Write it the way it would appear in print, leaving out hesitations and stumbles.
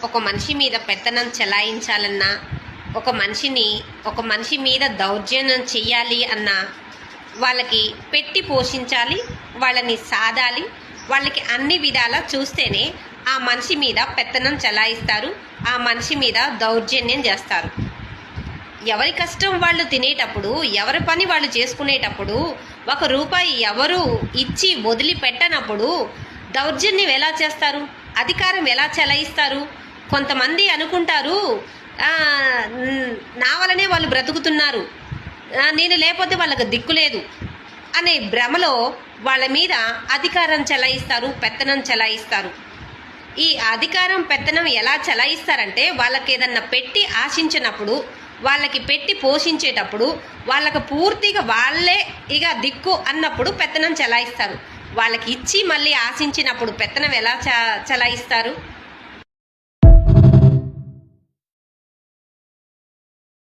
ఒక మనిషి మీద పెత్తనం చెలాయించాలన్నా, ఒక మనిషి మీద దౌర్జన్యం చెయ్యాలి అన్నా వాళ్ళకి పెట్టి పోషించాలి, వాళ్ళని సాదాలి, వాళ్ళకి అన్ని విధాలా చూస్తేనే ఆ మనిషి మీద పెత్తనం చెలాయిస్తారు, ఆ మనిషి మీద దౌర్జన్యం చేస్తారు. ఎవరి కష్టం వాళ్ళు తినేటప్పుడు, ఎవరి పని వాళ్ళు చేసుకునేటప్పుడు, ₹1 ఎవరు ఇచ్చి వదిలిపెట్టనప్పుడు దౌర్జన్యం ఎలా చేస్తారు? అధికారం ఎలా చెలాయిస్తారు? కొంతమంది అనుకుంటారు నా వల్లనే వాళ్ళు బ్రతుకుతున్నారు, నేను లేకపోతే వాళ్ళకి దిక్కు లేదు అనే భ్రమలో వాళ్ళ మీద అధికారం చెలాయిస్తారు, పెత్తనం చెలాయిస్తారు. ఈ అధికారం పెత్తనం ఎలా చెలాయిస్తారంటే, వాళ్ళకి ఏదన్నా పెట్టి ఆశించినప్పుడు, వాళ్ళకి పెట్టి పోషించేటప్పుడు, వాళ్ళకి పూర్తిగా వాళ్ళే ఇక దిక్కు అన్నప్పుడు పెత్తనం చెలాయిస్తారు. వాళ్ళకి ఇచ్చి మళ్ళీ ఆశించినప్పుడు పెత్తనం ఎలా చెలాయిస్తారు?